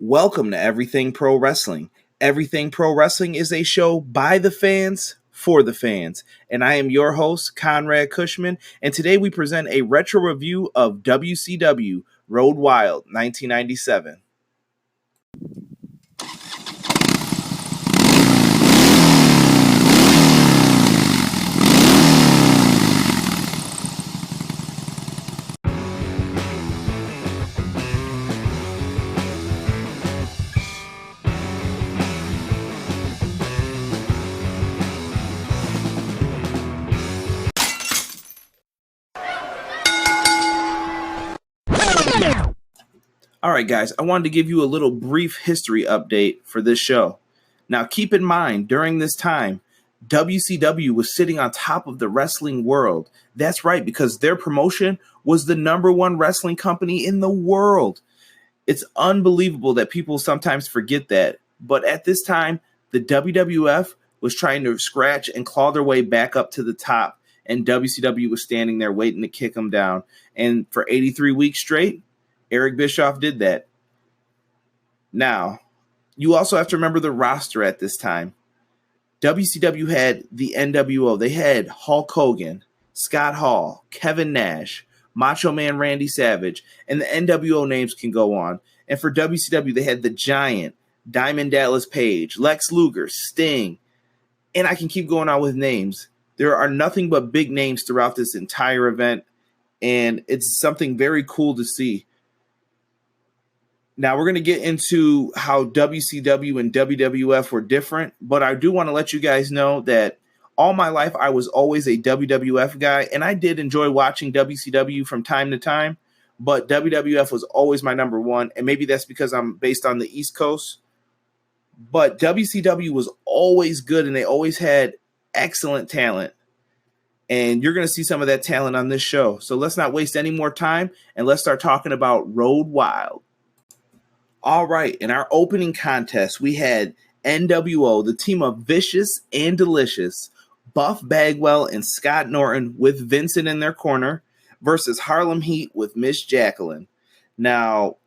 Welcome to Everything Pro Wrestling. Everything Pro Wrestling is a show by the fans, for the fans. And I am your host, Conrad Cushman. And today we present a retro review of WCW Road Wild 1997. All right, guys, I wanted to give you a little brief history update for this show. Now, keep in mind, during this time, WCW was sitting on top of the wrestling world. That's right, because their promotion was the #1 wrestling company in the world. It's unbelievable that people sometimes forget that. But at this time, the WWF was trying to scratch and claw their way back up to the top, and WCW was standing there waiting to kick them down. And for 83 weeks straight, Eric Bischoff did that. Now, you also have to remember the roster at this time. WCW had the NWO. They had Hulk Hogan, Scott Hall, Kevin Nash, Macho Man Randy Savage, and the NWO names can go on. And for WCW, they had the Giant, Diamond Dallas Page, Lex Luger, Sting, and I can keep going on with names. There are nothing but big names throughout this entire event, and it's something very cool to see. Now, we're going to get into how WCW and WWF were different, but I do want to let you guys know that all my life I was always a WWF guy, and I did enjoy watching WCW from time to time, but WWF was always my #1, and maybe that's because I'm based on the East Coast. But WCW was always good, and they always had excellent talent, and you're going to see some of that talent on this show. So let's not waste any more time, and let's start talking about Road Wild. All right, in our opening contest, we had NWO, the team of Vicious and Delicious, Buff Bagwell and Scott Norton with Vincent in their corner, versus Harlem Heat with Miss Jacqueline. Now,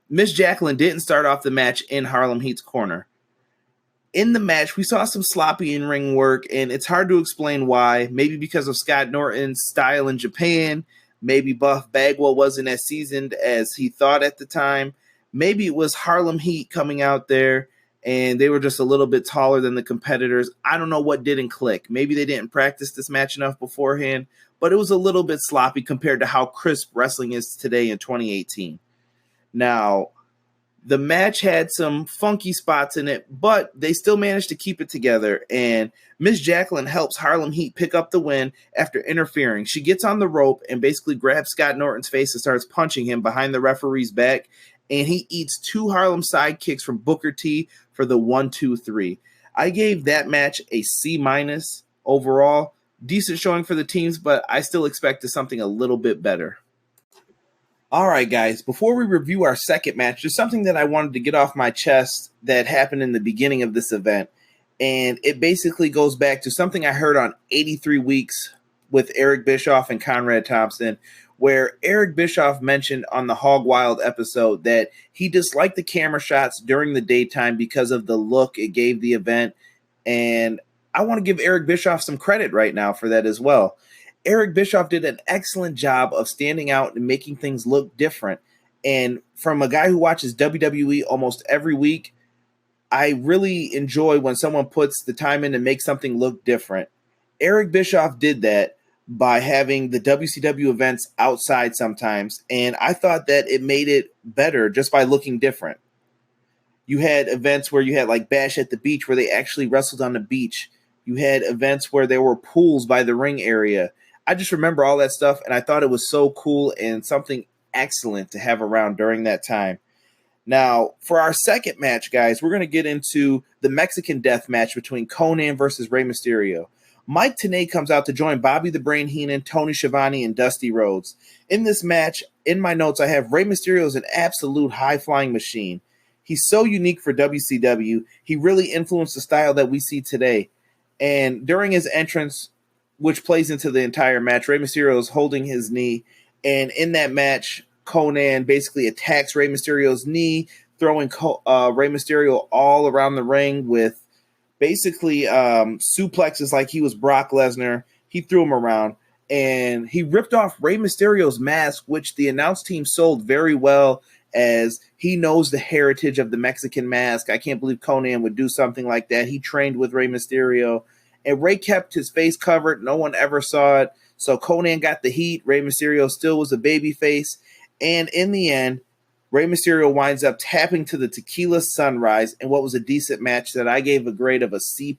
Miss Jacqueline didn't start off the match in Harlem Heat's corner. In the match, we saw some sloppy in-ring work, and it's hard to explain why. Maybe because of Scott Norton's style in Japan. Maybe Buff Bagwell wasn't as seasoned as he thought at the time. Maybe it was Harlem Heat coming out there and they were just a little bit taller than the competitors. I don't know what didn't click. Maybe they didn't practice this match enough beforehand, but it was a little bit sloppy compared to how crisp wrestling is today in 2018. Now, the match had some funky spots in it, but they still managed to keep it together, and Miss Jacqueline helps Harlem Heat pick up the win after interfering. She gets on the rope and basically grabs Scott Norton's face and starts punching him behind the referee's back, and he eats 2 Harlem side kicks from Booker T for the 1-2-3. I gave that match a C- overall. Decent showing for the teams, but I still expected something a little bit better. All right, guys, before we review our second match, there's something that I wanted to get off my chest that happened in the beginning of this event, and it basically goes back to something I heard on 83 Weeks with Eric Bischoff and Conrad Thompson, where Eric Bischoff mentioned on the Hog Wild episode that he disliked the camera shots during the daytime because of the look it gave the event, and I want to give Eric Bischoff some credit right now for that as well. Eric Bischoff did an excellent job of standing out and making things look different, and from a guy who watches WWE almost every week, I really enjoy when someone puts the time in to make something look different. Eric Bischoff did that by having the WCW events outside sometimes, and I thought that it made it better just by looking different. You had events where you had like Bash at the Beach where they actually wrestled on the beach. You had events where there were pools by the ring area. I just remember all that stuff, and I thought it was so cool and something excellent to have around during that time. Now, for our second match, guys, we're going to get into the Mexican death match between Konnan versus Rey Mysterio. Mike Tenay comes out to join Bobby the Brain Heenan, Tony Schiavone, and Dusty Rhodes. In this match, in my notes, I have Rey Mysterio is an absolute high-flying machine. He's so unique for WCW. He really influenced the style that we see today. And during his entrance, which plays into the entire match, Rey Mysterio is holding his knee. And in that match, Konnan basically attacks Rey Mysterio's knee, throwing Rey Mysterio all around the ring with basically suplexes like he was Brock Lesnar. He threw him around, and he ripped off Rey Mysterio's mask, which the announce team sold very well, as he knows the heritage of the Mexican mask. I can't believe Konnan would do something like that. He trained with Rey Mysterio, and Rey kept his face covered. No one ever saw it. So Konnan got the heat. Rey Mysterio still was a babyface. And in the end, Rey Mysterio winds up tapping to the Tequila Sunrise in what was a decent match that I gave a grade of a C+.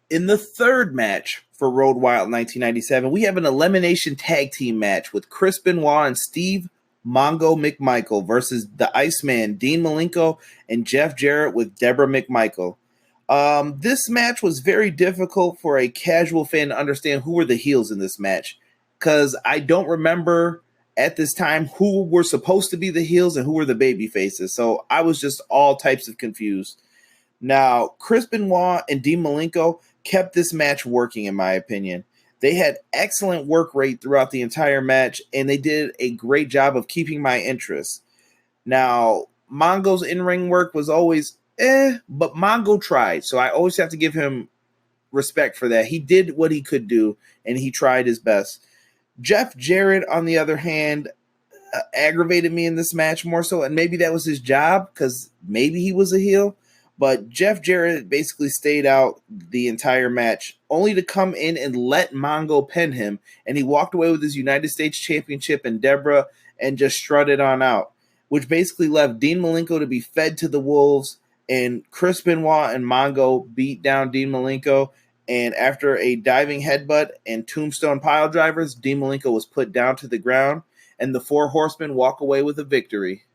In the third match for Road Wild 1997, we have an elimination tag team match with Chris Benoit and Steve Mongo McMichael versus the Iceman Dean Malenko and Jeff Jarrett with Debra McMichael. This match was very difficult for a casual fan to understand who were the heels in this match, because I don't remember at this time who were supposed to be the heels and who were the baby faces. So I was just all types of confused. Now, Chris Benoit and Dean Malenko kept this match working, in my opinion. They had excellent work rate throughout the entire match, and they did a great job of keeping my interest. Now, Mongo's in-ring work was always but Mongo tried, so I always have to give him respect for that. He did what he could do, and he tried his best. Jeff Jarrett, on the other hand, aggravated me in this match more so, and maybe that was his job, because maybe he was a heel. But Jeff Jarrett basically stayed out the entire match, only to come in and let Mongo pin him, and he walked away with his United States Championship and Debra and just strutted on out, which basically left Dean Malenko to be fed to the wolves, and Chris Benoit and Mongo beat down Dean Malenko, and after a diving headbutt and tombstone pile drivers, Dean Malenko was put down to the ground, and the Four Horsemen walk away with a victory.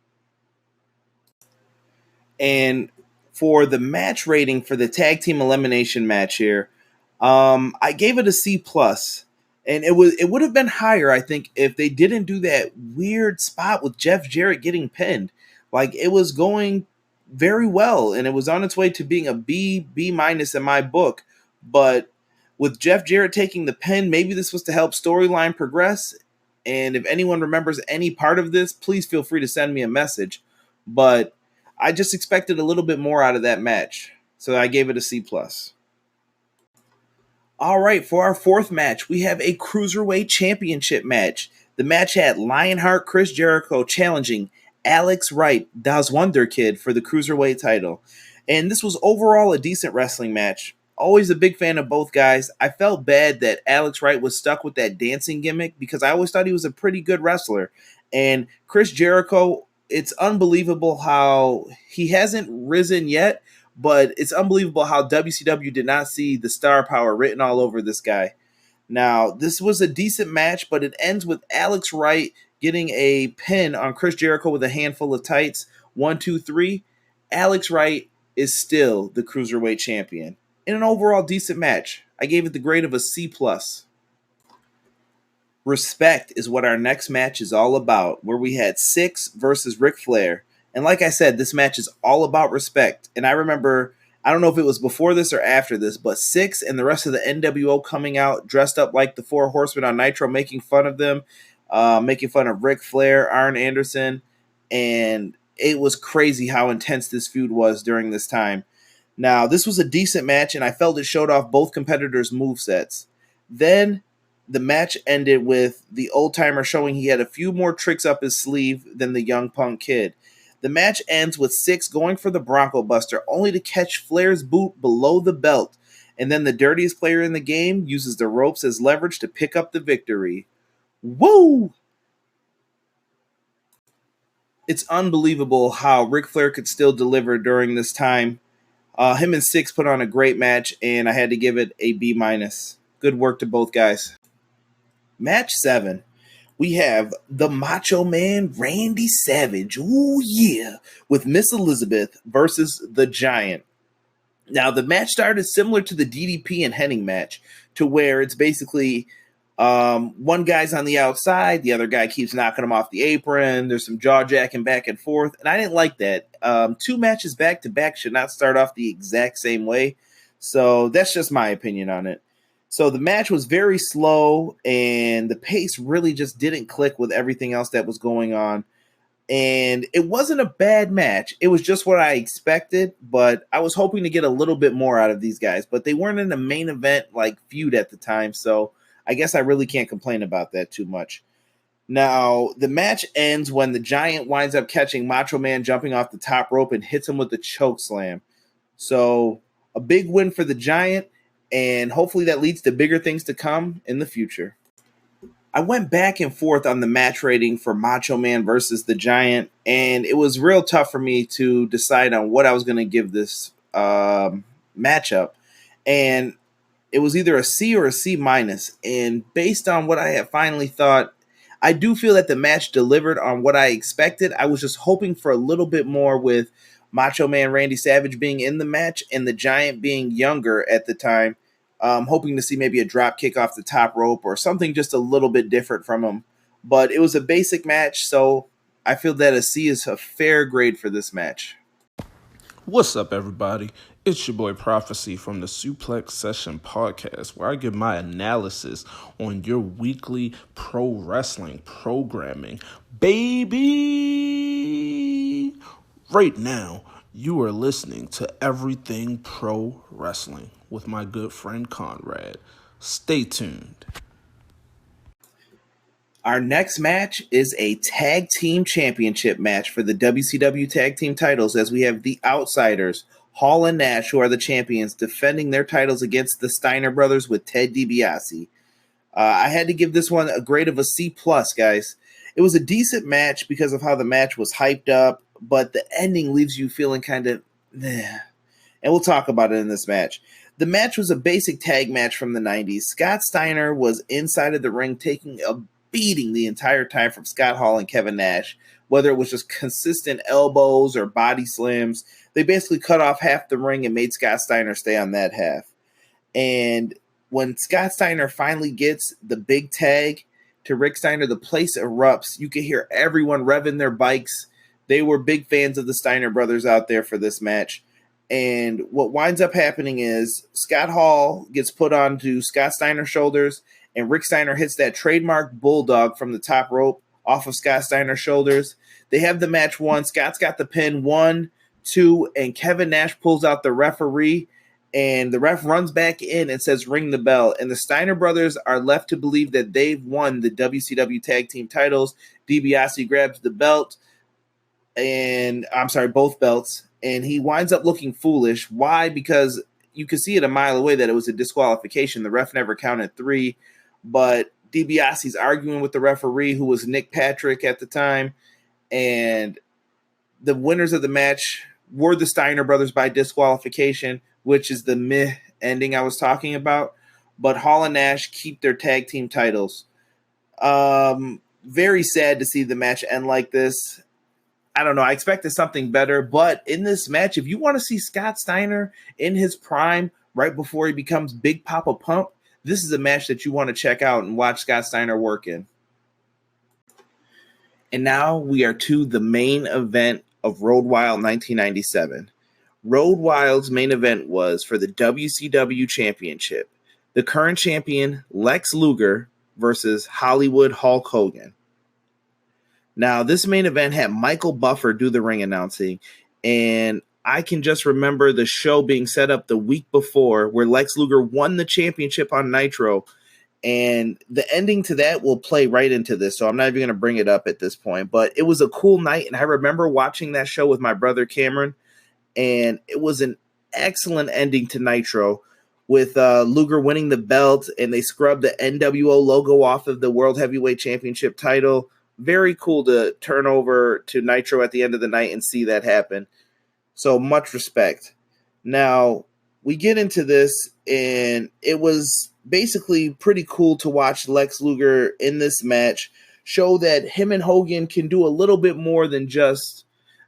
And for the match rating for the tag team elimination match here, I gave it a C+. And it would have been higher, I think, if they didn't do that weird spot with Jeff Jarrett getting pinned. Like, it was going very well, and it was on its way to being a B minus in my book. But with Jeff Jarrett taking the pin, maybe this was to help storyline progress. And if anyone remembers any part of this, please feel free to send me a message. But I just expected a little bit more out of that match, so I gave it a C+. All right, for our fourth match, we have a Cruiserweight Championship match. The match had Lionheart Chris Jericho challenging Alex Wright, Das Wonder Kid, for the Cruiserweight title. And this was overall a decent wrestling match. Always a big fan of both guys. I felt bad that Alex Wright was stuck with that dancing gimmick, because I always thought he was a pretty good wrestler. And Chris Jericho, it's unbelievable how he hasn't risen yet, but it's unbelievable how WCW did not see the star power written all over this guy. Now, this was a decent match, but it ends with Alex Wright getting a pin on Chris Jericho with a handful of tights. 1, 2, 3. Alex Wright is still the Cruiserweight champion. In an overall decent match, I gave it the grade of a C+. Respect is what our next match is all about, where we had Syxx versus Ric Flair. And like I said, this match is all about respect. And I remember, I don't know if it was before this or after this, but Syxx and the rest of the NWO coming out dressed up like the Four Horsemen on Nitro, making fun of them, making fun of Ric Flair, Arn Anderson. And it was crazy how intense this feud was during this time. Now, this was a decent match, and I felt it showed off both competitors' movesets. Then the match ended with the old-timer showing he had a few more tricks up his sleeve than the young punk kid. The match ends with Syxx going for the Bronco Buster, only to catch Flair's boot below the belt. And then the dirtiest player in the game uses the ropes as leverage to pick up the victory. Woo! It's unbelievable how Ric Flair could still deliver during this time. Him and Syxx put on a great match, and I had to give it a B-. Good work to both guys. Match 7. We have the Macho Man Randy Savage, ooh yeah, with Miss Elizabeth versus the Giant. Now, the match started similar to the DDP and Hennig match, to where it's basically one guy's on the outside, the other guy keeps knocking him off the apron, there's some jaw-jacking back and forth, and I didn't like that. 2 matches back-to-back should not start off the exact same way, so that's just my opinion on it. So the match was very slow, and the pace really just didn't click with everything else that was going on. And it wasn't a bad match. It was just what I expected, but I was hoping to get a little bit more out of these guys. But they weren't in a main event like feud at the time, so I guess I really can't complain about that too much. Now, the match ends when the Giant winds up catching Macho Man jumping off the top rope and hits him with the choke slam. So a big win for the Giant, and hopefully that leads to bigger things to come in the future. I went back and forth on the match rating for Macho Man versus the Giant, and it was real tough for me to decide on what I was going to give this matchup. And it was either a C or a C minus. And based on what I had finally thought, I do feel that the match delivered on what I expected. I was just hoping for a little bit more with Macho Man Randy Savage being in the match and the Giant being younger at the time. Hoping to see maybe a drop kick off the top rope or something just a little bit different from him. But it was a basic match, so I feel that a C is a fair grade for this match. What's up, everybody? It's your boy Prophecy from the Suplex Session Podcast, where I give my analysis on your weekly pro wrestling programming. Baby! Right now, you are listening to Everything Pro Wrestling with my good friend Conrad. Stay tuned. Our next match is a tag team championship match for the WCW tag team titles, as we have the Outsiders, Hall and Nash, who are the champions, defending their titles against the Steiner brothers with Ted DiBiase. I had to give this one a grade of a C+, guys. It was a decent match because of how the match was hyped up, but the ending leaves you feeling kind of meh. And we'll talk about it in this match. The match was a basic tag match from the 90s. Scott Steiner was inside of the ring taking a beating the entire time from Scott Hall and Kevin Nash, whether it was just consistent elbows or body slams. They basically cut off half the ring and made Scott Steiner stay on that half. And when Scott Steiner finally gets the big tag to Rick Steiner, the place erupts. You can hear everyone revving their bikes. They were big fans of the Steiner brothers out there for this match. And what winds up happening is Scott Hall gets put onto Scott Steiner's shoulders, and Rick Steiner hits that trademark bulldog from the top rope off of Scott Steiner's shoulders. They have the match won. Scott's got the pin 1, 2, and Kevin Nash pulls out the referee, and the ref runs back in and says, "Ring the bell." And the Steiner brothers are left to believe that they've won the WCW tag team titles. DiBiase grabs the belt, both belts, and he winds up looking foolish. Why? Because you could see it a mile away that it was a disqualification. The ref never counted 3, but DiBiase's arguing with the referee, who was Nick Patrick at the time, and the winners of the match were the Steiner brothers by disqualification, which is the meh ending I was talking about. But Hall and Nash keep their tag team titles. Very sad to see the match end like this. I don't know. I expected something better, but in this match, if you want to see Scott Steiner in his prime right before he becomes Big Papa Pump, this is a match that you want to check out and watch Scott Steiner work in. And now we are to the main event of Road Wild 1997. Road Wild's main event was for the WCW Championship. The current champion, Lex Luger, versus Hollywood Hulk Hogan. Now, this main event had Michael Buffer do the ring announcing, and I can just remember the show being set up the week before where Lex Luger won the championship on Nitro, and the ending to that will play right into this, so I'm not even going to bring it up at this point, but it was a cool night, and I remember watching that show with my brother Cameron, and it was an excellent ending to Nitro with Luger winning the belt, and they scrubbed the NWO logo off of the World Heavyweight Championship title. Very cool to turn over to Nitro at the end of the night and see that happen. So much respect. Now, we get into this, and it was basically pretty cool to watch Lex Luger in this match show that him and Hogan can do a little bit more than just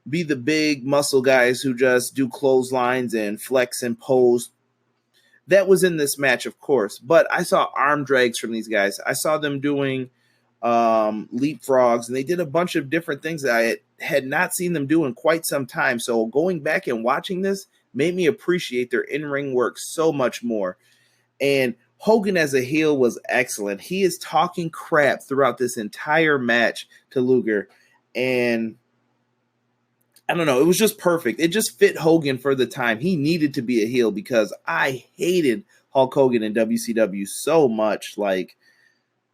be the big muscle guys who just do clotheslines and flex and pose. That was in this match, of course, but I saw arm drags from these guys. I saw them doing leapfrogs, and they did a bunch of different things that I had not seen them do in quite some time. So going back and watching this made me appreciate their in-ring work so much more. And Hogan as a heel was excellent. He is talking crap throughout this entire match to Luger, and I don't know, it was just perfect. It just fit Hogan for the time. He needed to be a heel because I hated Hulk Hogan in WCW so much. Like,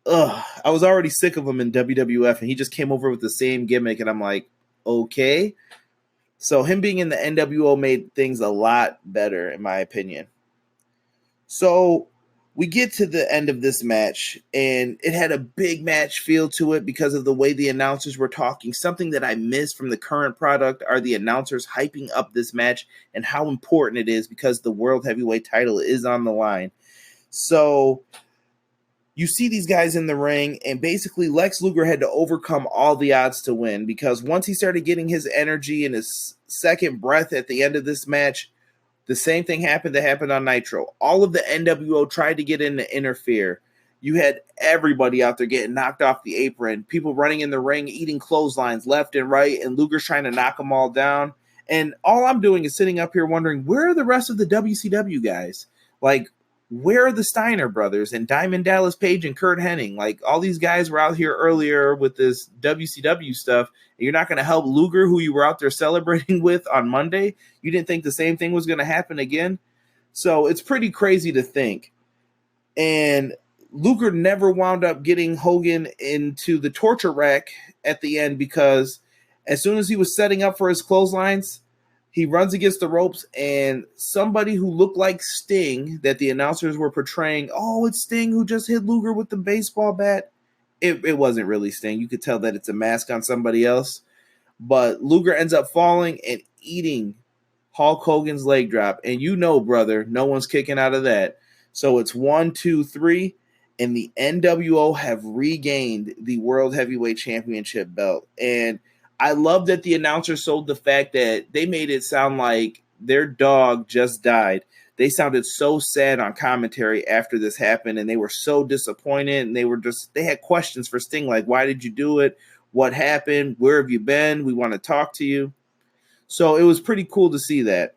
I was already sick of him in WWF, and he just came over with the same gimmick, and I'm like, okay. So him being in the NWO made things a lot better, in my opinion. So we get to the end of this match, and it had a big match feel to it because of the way the announcers were talking. Something that I miss from the current product are the announcers hyping up this match and how important it is because the World Heavyweight title is on the line. So you see these guys in the ring, and basically Lex Luger had to overcome all the odds to win because once he started getting his energy and his second breath at the end of this match, the same thing happened that happened on Nitro. All of the NWO tried to get in to interfere. You had everybody out there getting knocked off the apron, people running in the ring, eating clotheslines left and right, and Luger's trying to knock them all down. And all I'm doing is sitting up here wondering, where are the rest of the WCW guys? Like, where are the Steiner brothers and Diamond Dallas Page and Curt Hennig? Like, all these guys were out here earlier with this WCW stuff, and you're not going to help Luger, who you were out there celebrating with on Monday? You didn't think the same thing was going to happen again? So it's pretty crazy to think. And Luger never wound up getting Hogan into the torture rack at the end because as soon as he was setting up for his clotheslines, he runs against the ropes, and somebody who looked like Sting that the announcers were portraying, oh, it's Sting who just hit Luger with the baseball bat. It wasn't really Sting. You could tell that it's a mask on somebody else. But Luger ends up falling and eating Hulk Hogan's leg drop. And you know, brother, no one's kicking out of that. So it's 1, 2, 3, and the NWO have regained the World Heavyweight Championship belt. And I love that the announcers sold the fact that they made it sound like their dog just died. They sounded so sad on commentary after this happened, and they were so disappointed, and they had questions for Sting, like, why did you do it? What happened? Where have you been? We want to talk to you. So it was pretty cool to see that.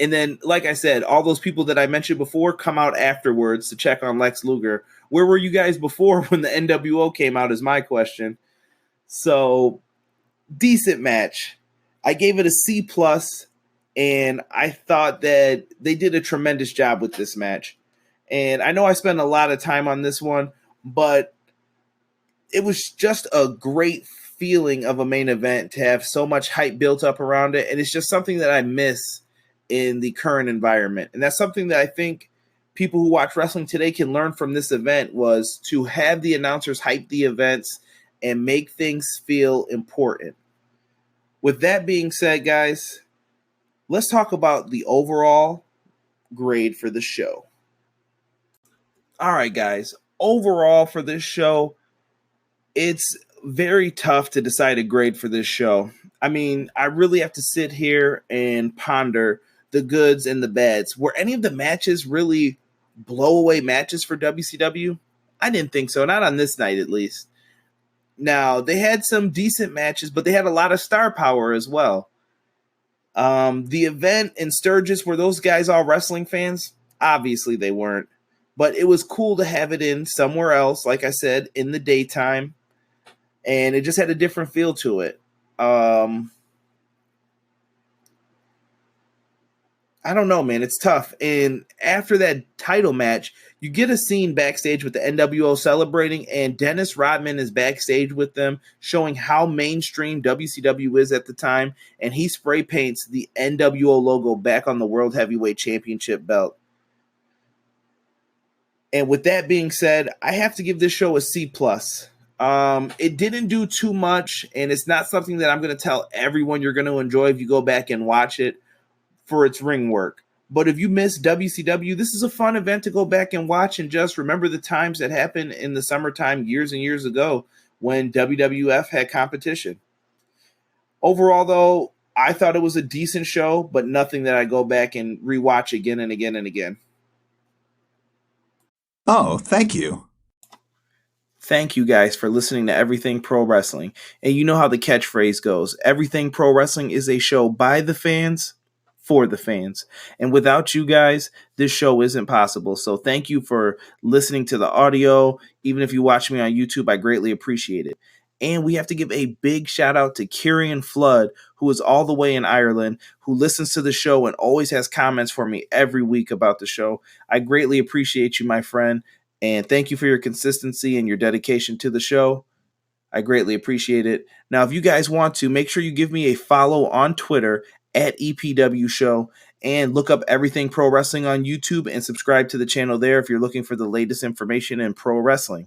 And then, like I said, all those people that I mentioned before come out afterwards to check on Lex Luger. Where were you guys before when the NWO came out is my question. So decent match. I gave it a C+, and I thought that they did a tremendous job with this match. And I know I spent a lot of time on this one, but it was just a great feeling of a main event to have so much hype built up around it, and it's just something that I miss in the current environment. And that's something that I think people who watch wrestling today can learn from this event, was to have the announcers hype the events and make things feel important. With that being said, guys, let's talk about the overall grade for the show. All right, guys, overall for this show, it's very tough to decide a grade for this show. I mean, I really have to sit here and ponder the goods and the bads. Were any of the matches really blow-away matches for WCW? I didn't think so, not on this night at least. Now, they had some decent matches, but they had a lot of star power as well. The event in Sturgis, were those guys all wrestling fans? Obviously they weren't. But it was cool to have it in somewhere else, like I said, in the daytime. And it just had a different feel to it. I don't know, man. It's tough. And after that title match, you get a scene backstage with the NWO celebrating, and Dennis Rodman is backstage with them, showing how mainstream WCW is at the time, and he spray paints the NWO logo back on the World Heavyweight Championship belt. And with that being said, I have to give this show a C+. It didn't do too much, and it's not something that I'm going to tell everyone you're going to enjoy if you go back and watch it for its ring work. But if you miss WCW, this is a fun event to go back and watch and just remember the times that happened in the summertime years and years ago when WWF had competition. Overall, though, I thought it was a decent show, but nothing that I go back and rewatch again and again and again. Oh, thank you. Thank you guys for listening to Everything Pro Wrestling. And you know how the catchphrase goes. Everything Pro Wrestling is a show by the fans, for the fans. And without you guys, this show isn't possible. So thank you for listening to the audio. Even if you watch me on YouTube, I greatly appreciate it. And we have to give a big shout out to Kieran Flood, who is all the way in Ireland, who listens to the show and always has comments for me every week about the show. I greatly appreciate you, my friend. And thank you for your consistency and your dedication to the show. I greatly appreciate it. Now, if you guys want to, make sure you give me a follow on Twitter at EPW Show and look up Everything Pro Wrestling on YouTube and subscribe to the channel there if you're looking for the latest information in pro wrestling.